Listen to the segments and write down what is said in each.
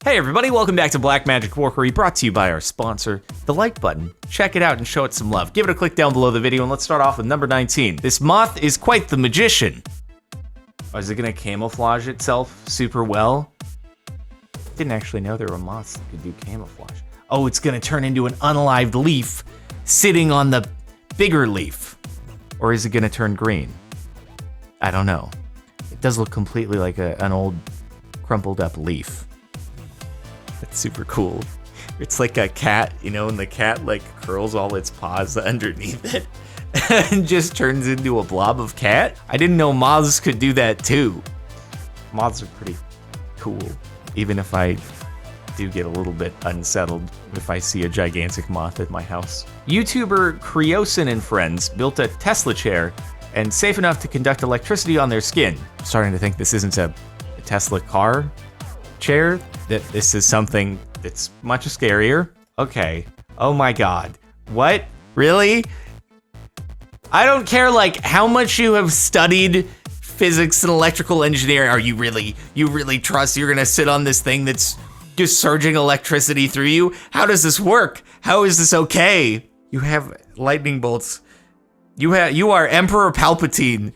Hey everybody, welcome back to Black Magic Forkery, brought to you by our sponsor, the like button. Check it out and show it some love. Give it a click down below the video, and let's start off with number 19. This moth is quite the magician. Oh, is it gonna camouflage itself super well? Didn't actually know there were moths that could do camouflage. Oh, it's gonna turn into an unalived leaf sitting on the bigger leaf. Or is it gonna turn green? I don't know. It does look completely like an old crumpled up leaf. That's super cool. It's like a cat, you know, and the cat like curls all its paws underneath it and just turns into a blob of cat. I didn't know moths could do that too. Moths are pretty cool, even if I do get a little bit unsettled if I see a gigantic moth at my house. YouTuber Creosin and friends built a Tesla chair and safe enough to conduct electricity on their skin. I'm starting to think this isn't a Tesla car chair, that this is something that's much scarier. Okay. Oh my god. What? Really? I don't care like how much you have studied physics and electrical engineering. Are you really trust you're gonna sit on this thing that's just surging electricity through you? How does this work? How is this okay? You have lightning bolts. You are Emperor Palpatine,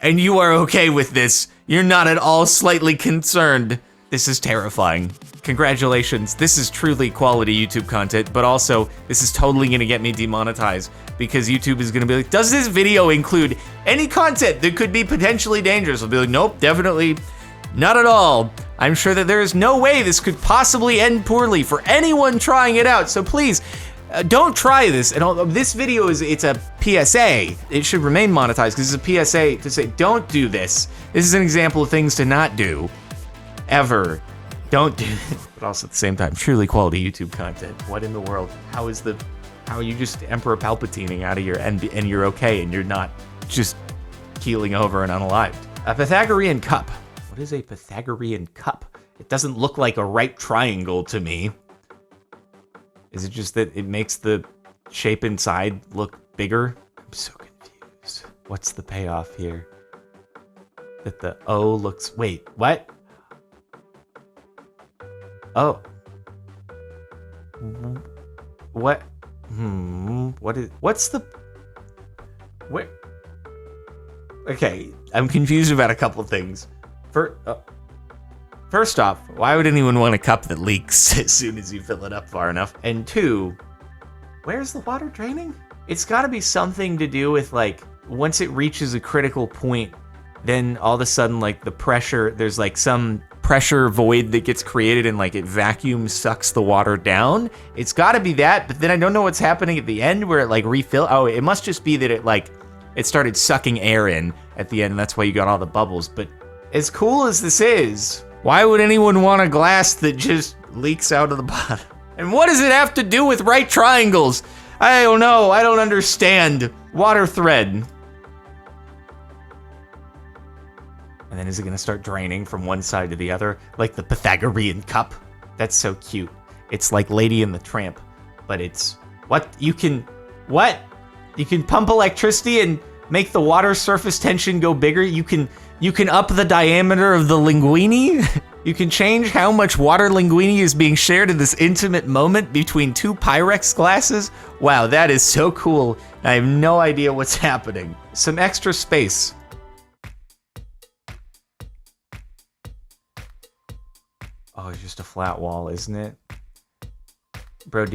and you are okay with this. You're not at all slightly concerned. This is terrifying. Congratulations, this is truly quality YouTube content, but also, this is totally gonna get me demonetized because YouTube is gonna be like, does this video include any content that could be potentially dangerous? I'll be like, nope, definitely not at all. I'm sure that there is no way this could possibly end poorly for anyone trying it out, so please, don't try this. And this video it's a PSA. It should remain monetized because it's a PSA to say, don't do this. This is an example of things to not do. Ever. Don't do it. But also at the same time, truly quality YouTube content. What in the world? How are you just Emperor Palpatining out of your and you're okay and you're not just keeling over and unalived? A Pythagorean cup. What is a Pythagorean cup? It doesn't look like a right triangle to me. Is it just that it makes the shape inside look bigger? I'm so confused. What's the payoff here? That the O looks... Wait, what? Oh. What? What's the... Where? Okay, I'm confused about a couple things. First off, why would anyone want a cup that leaks as soon as you fill it up far enough? And two, where's the water draining? It's gotta be something to do with like, once it reaches a critical point, then all of a sudden like the pressure, there's like some pressure void that gets created and like it vacuum sucks the water down. It's gotta be that, but then I don't know what's happening at the end where it like refill. Oh, it must just be that it started sucking air in at the end and that's why you got all the bubbles. But as cool as this is, why would anyone want a glass that just leaks out of the bottom? And what does it have to do with right triangles? I don't know, I don't understand. Water thread. And then is it gonna start draining from one side to the other? Like the Pythagorean cup? That's so cute. It's like Lady and the Tramp, but it's, what? You can pump electricity and make the water surface tension go bigger? You can up the diameter of the linguini? You can change how much water linguini is being shared in this intimate moment between two Pyrex glasses? Wow, that is so cool. I have no idea what's happening. Some extra space. Oh, it's just a flat wall, isn't it? Bro,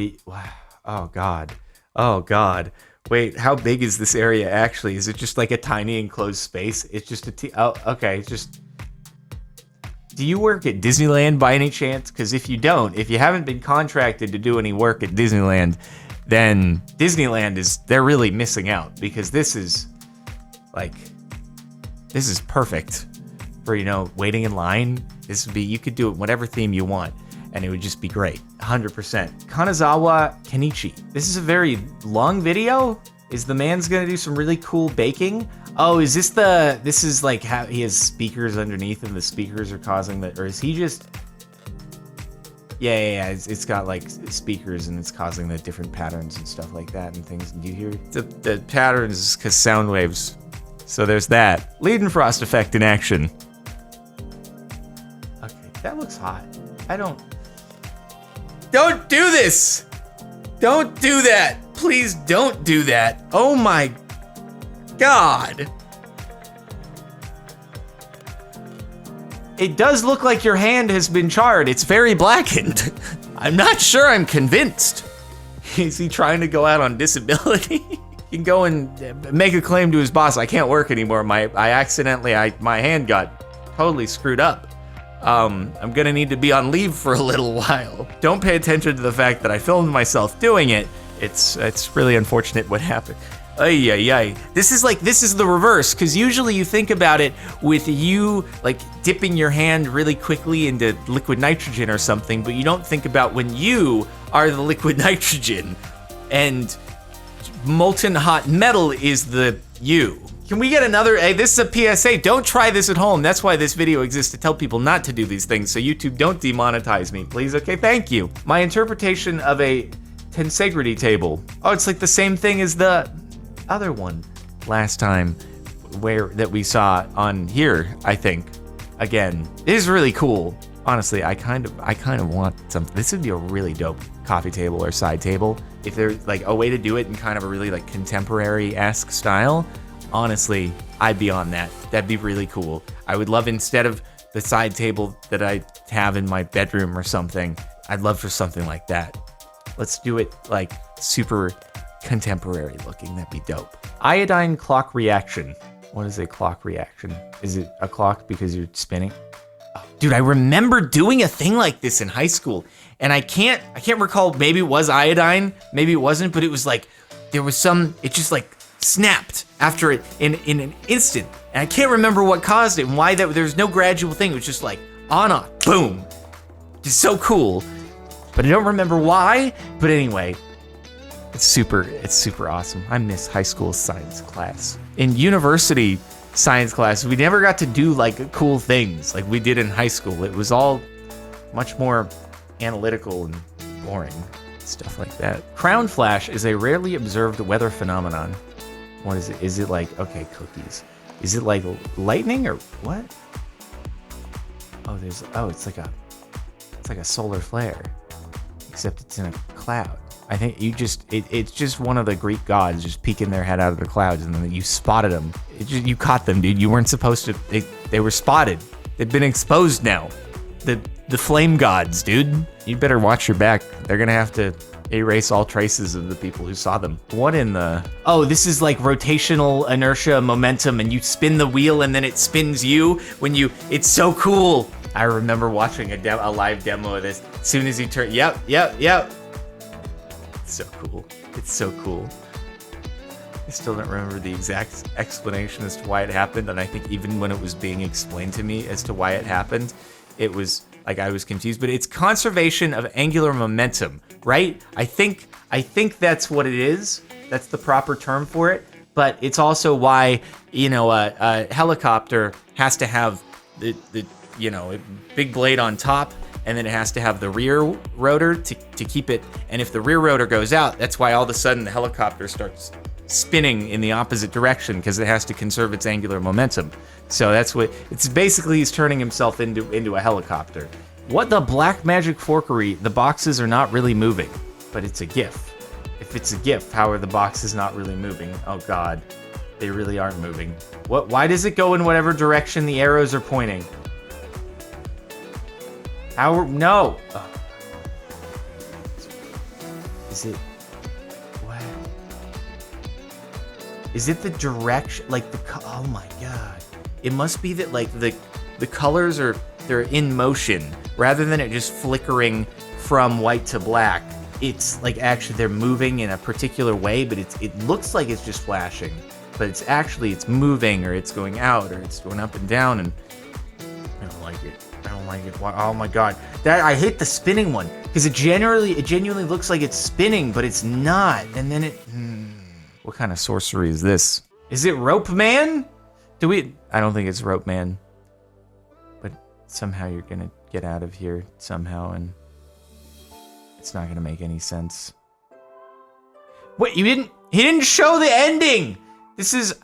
oh god. Oh god. Wait, how big is this area actually? Is it just like a tiny enclosed space? It's just oh, okay, it's just... Do you work at Disneyland by any chance? Because if you don't, if you haven't been contracted to do any work at Disneyland, then Disneyland they're really missing out because this is perfect for, you know, waiting in line. This would be, you could do it whatever theme you want, and it would just be great. 100%. Kanazawa Kenichi. This is a very long video. Is the man's gonna do some really cool baking? Oh, is this is like how he has speakers underneath and the speakers are causing the, or is he just, yeah, it's got like speakers and it's causing the different patterns and stuff like that and things. Do you hear the patterns because sound waves? So there's that. Leidenfrost effect in action. Okay, that looks hot. I don't Don't do this! Don't do that! Please don't do that. Oh my God. It does look like your hand has been charred. It's very blackened. I'm not sure I'm convinced. Is he trying to go out on disability? He can go and make a claim to his boss. I can't work anymore. My hand got totally screwed up. I'm gonna need to be on leave for a little while. Don't pay attention to the fact that I filmed myself doing it. It's really unfortunate what happened. Ay, ay, ay. This is the reverse, because usually you think about it with you like dipping your hand really quickly into liquid nitrogen or something, but you don't think about when you are the liquid nitrogen and molten hot metal is the you. Can we get another, hey, this is a PSA, don't try this at home. That's why this video exists, to tell people not to do these things, so YouTube don't demonetize me, please, okay, thank you. My interpretation of a Tensegrity table. Oh, it's like the same thing as the other one last time that we saw on here, I think. Again, it is really cool. Honestly, I kind of want something. This would be a really dope coffee table or side table. If there's like a way to do it in kind of a really like contemporary-esque style, honestly, I'd be on that. That'd be really cool. I would love, instead of the side table that I have in my bedroom or something, I'd love for something like that. Let's do it like super contemporary looking. That'd be dope. Iodine clock reaction. What is a clock reaction? Is it a clock because you're spinning? Oh, dude, I remember doing a thing like this in high school, and I can't recall. Maybe it was iodine, maybe it wasn't, but it was like there was some. It just like snapped after it in an instant, and I can't remember what caused it and why. There's no gradual thing. It was just like on off, boom. It's so cool, but I don't remember why. But anyway. It's super awesome. I miss high school science class. In university science class, we never got to do like cool things like we did in high school. It was all much more analytical and boring, stuff like that. Crown flash is a rarely observed weather phenomenon. What is it? Is it like, okay, cookies. Is it like lightning or what? Oh, it's like a solar flare, except it's in a cloud. I think it's just one of the Greek gods just peeking their head out of the clouds, and then you spotted them. You caught them, dude. You weren't supposed to. They were spotted. They've been exposed now. The flame gods, dude. You better watch your back. They're gonna have to erase all traces of the people who saw them. What in the? Oh, this is like rotational inertia momentum, and you spin the wheel, and then it spins you when you. It's so cool. I remember watching a live demo of this. As soon as you turn, yep. It's so cool. It's so cool. I still don't remember the exact explanation as to why it happened, and I think even when it was being explained to me as to why it happened, it was like I was confused. But it's conservation of angular momentum, right? I think that's what it is. That's the proper term for it. But it's also why, you know, a helicopter has to have the a big blade on top, and then it has to have the rear rotor to keep it. And if the rear rotor goes out, that's why all of a sudden the helicopter starts spinning in the opposite direction, because it has to conserve its angular momentum. So that's what it's basically. He's turning himself into a helicopter. What the black magic forkery? The boxes are not really moving, but it's a GIF. If it's a GIF, how are the boxes not really moving? Oh God, they really aren't moving. What? Why does it go in whatever direction the arrows are pointing? No. Oh. Is it? What? Is it the direction? Like oh my God! It must be that like the colors they're in motion rather than it just flickering from white to black. It's like actually they're moving in a particular way, but it looks like it's just flashing, but it's moving, or it's going out, or it's going up and down, and I don't like it. Oh my God, I hate the spinning one, because it genuinely looks like it's spinning, but it's not. And then what kind of sorcery is this? Is it Rope Man? I don't think it's Rope Man, but somehow you're gonna get out of here somehow, and it's not gonna make any sense. Wait, he didn't show the ending. This is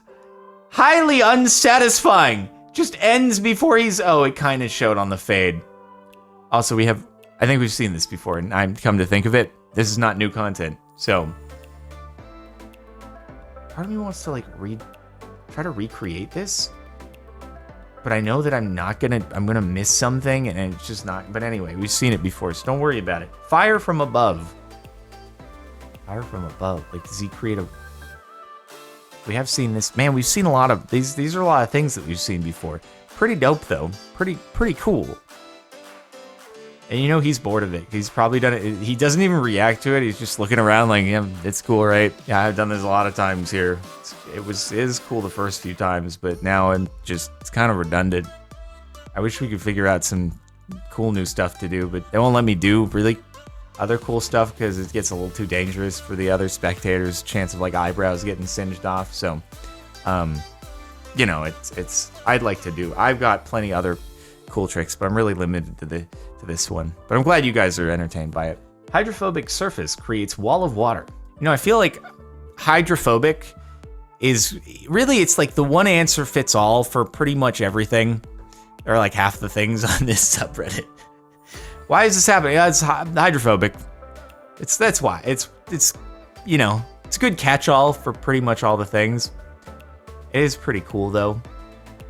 highly unsatisfying. Just ends before it kind of showed on the fade. Also, we have I think we've seen this before, and I'm come to think of it, this is not new content. So, part of me wants to like try to recreate this, but I know that I'm gonna miss something, and it's just not. But anyway, we've seen it before, so don't worry about it. Fire from above. Fire from above. Like, does he create a? We have seen this, man. We've seen a lot of these. These are a lot of things that we've seen before. Pretty dope though. Pretty cool. And you know he's bored of it. He's probably done it. He doesn't even react to it. He's just looking around like, yeah, it's cool, right? Yeah, I've done this a lot of times here. It is cool the first few times, but now it's kind of redundant. I wish we could figure out some cool new stuff to do, but they won't let me do really other cool stuff because it gets a little too dangerous for the other spectators. Chance of like eyebrows getting singed off. So, you know, I'd like to do. I've got plenty other cool tricks, but I'm really limited to this one. But I'm glad you guys are entertained by it. Hydrophobic surface creates wall of water. You know, I feel like hydrophobic is really, it's like the one answer fits all for pretty much everything, or like half the things on this subreddit. Why is this happening? Yeah, it's hydrophobic. That's why. It's you know, it's a good catch-all for pretty much all the things. It is pretty cool though.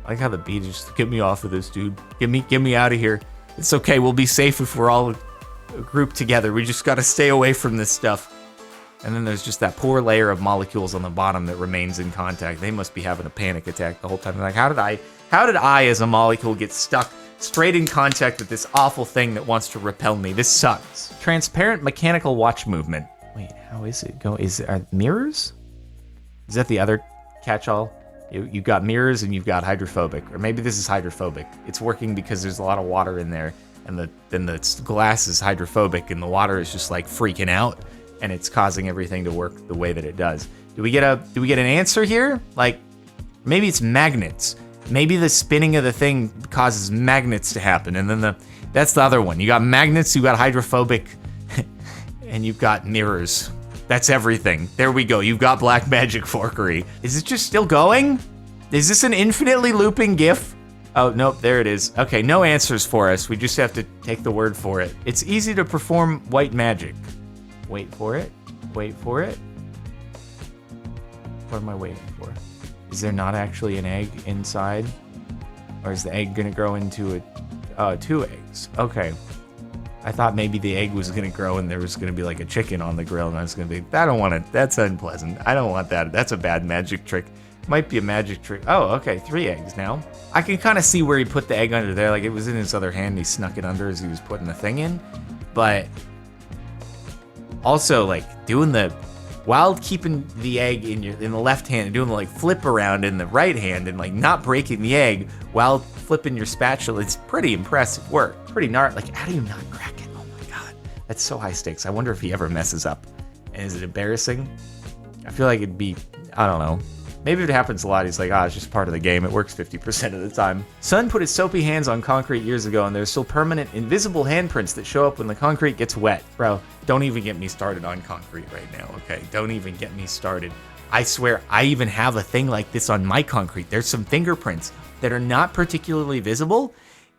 I like how the bee just, get me off of this, dude. Get me out of here. It's okay, we'll be safe if we're all grouped together. We just gotta stay away from this stuff. And then there's just that poor layer of molecules on the bottom that remains in contact. They must be having a panic attack the whole time. They're like, how did I as a molecule get stuck straight in contact with this awful thing that wants to repel me? This sucks. Transparent mechanical watch movement. Wait, how is it go? Are mirrors? Is that the other catch-all? You've got mirrors and you've got hydrophobic, or maybe this is hydrophobic. It's working because there's a lot of water in there, and then the glass is hydrophobic, and the water is just like freaking out, and it's causing everything to work the way that it does. Do we get an answer here? Like, maybe it's magnets. Maybe the spinning of the thing causes magnets to happen, and then that's the other one. You got magnets, you got hydrophobic, and you've got mirrors. That's everything. There we go. You've got black magic Forkery. Is it just still going? Is this an infinitely looping GIF? Oh, nope, there it is. Okay, no answers for us. We just have to take the word for it. It's easy to perform white magic. Wait for it. Wait for it. What am I waiting for? Is there not actually an egg inside? Or is the egg gonna grow into 2 eggs? Okay. I thought maybe the egg was gonna grow and there was gonna be like a chicken on the grill, and I was gonna be, I don't want it. That's unpleasant. I don't want that. That's a bad magic trick. Might be a magic trick. Oh, okay, 3 eggs now. I can kind of see where he put the egg under there. Like, it was in his other hand. He snuck it under as he was putting the thing in. But also, like, while keeping the egg in the left hand and doing the like flip around in the right hand and like not breaking the egg while flipping your spatula, it's pretty impressive work. Pretty gnarly. Like, how do you not crack it? Oh my god, that's so high stakes. I wonder if he ever messes up. And is it embarrassing? I feel like it'd be, I don't know. Maybe if it happens a lot, he's like, it's just part of the game. It works 50% of the time. Son put his soapy hands on concrete years ago, and there's still permanent, invisible handprints that show up when the concrete gets wet. Bro, don't even get me started on concrete right now, okay? Don't even get me started. I swear, I even have a thing like this on my concrete. There's some fingerprints that are not particularly visible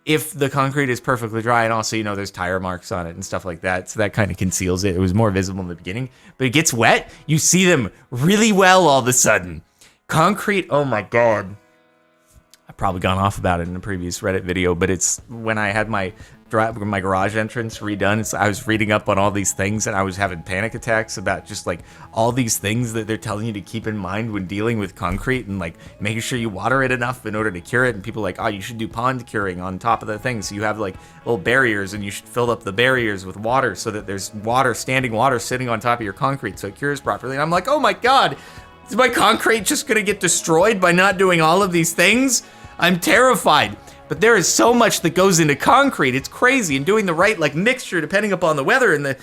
if the concrete is perfectly dry, and also, you know, there's tire marks on it and stuff like that, so that kind of conceals it. It was more visible in the beginning, but it gets wet, you see them really well all of a sudden. Concrete, oh my god. I've probably gone off about it in a previous Reddit video, but it's when I had my garage entrance redone, I was reading up on all these things, and I was having panic attacks about just like all these things that they're telling you to keep in mind when dealing with concrete, and like making sure you water it enough in order to cure it. And people are like, you should do pond curing on top of the thing, so you have like little barriers, and you should fill up the barriers with water so that there's standing water sitting on top of your concrete so it cures properly. And I'm like, oh my god, is my concrete just gonna get destroyed by not doing all of these things? I'm terrified. But there is so much that goes into concrete. It's crazy. And doing the right like mixture depending upon the weather and then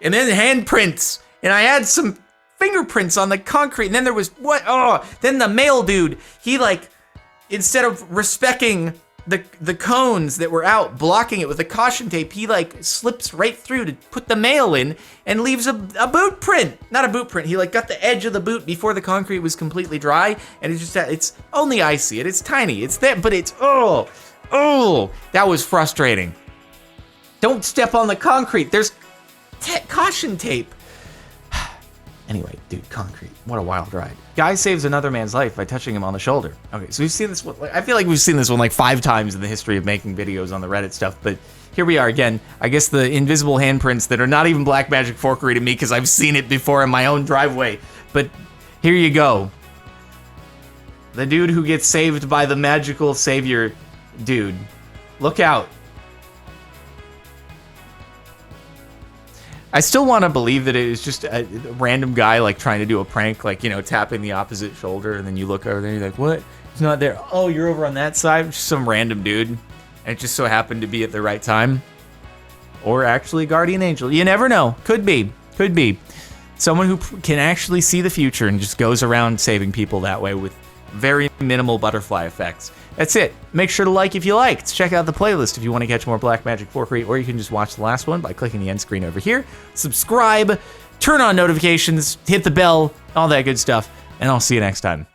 handprints. And I had some fingerprints on the concrete. And then there was then the male dude, he like, instead of respecting the cones that were out, blocking it with a caution tape, he like slips right through to put the mail in and leaves a boot print. Not a boot print, he like got the edge of the boot before the concrete was completely dry, and it's only I see it, it's tiny, it's there, but it's, that was frustrating. Don't step on the concrete. There's caution tape. Anyway, dude, concrete. What a wild ride. Guy saves another man's life by touching him on the shoulder. Okay, so we've seen this one. I feel like we've seen this one like 5 times in the history of making videos on the Reddit stuff, but here we are again. I guess the invisible handprints that are not even black magic forkery to me because I've seen it before in my own driveway. But here you go. The dude who gets saved by the magical savior dude. Look out. I still want to believe that it was just a random guy like trying to do a prank, like, you know, tapping the opposite shoulder, and then you look over there and you're like, what? It's not there. Oh, you're over on that side? Just some random dude. And it just so happened to be at the right time. Or actually guardian angel. You never know. Could be. Could be. Someone who can actually see the future and just goes around saving people that way with very minimal butterfly effects. That's it. Make sure to like if you liked. Check out the playlist if you want to catch more Black Magic Forkery, or you can just watch the last one by clicking the end screen over here. Subscribe, turn on notifications, hit the bell, all that good stuff, and I'll see you next time.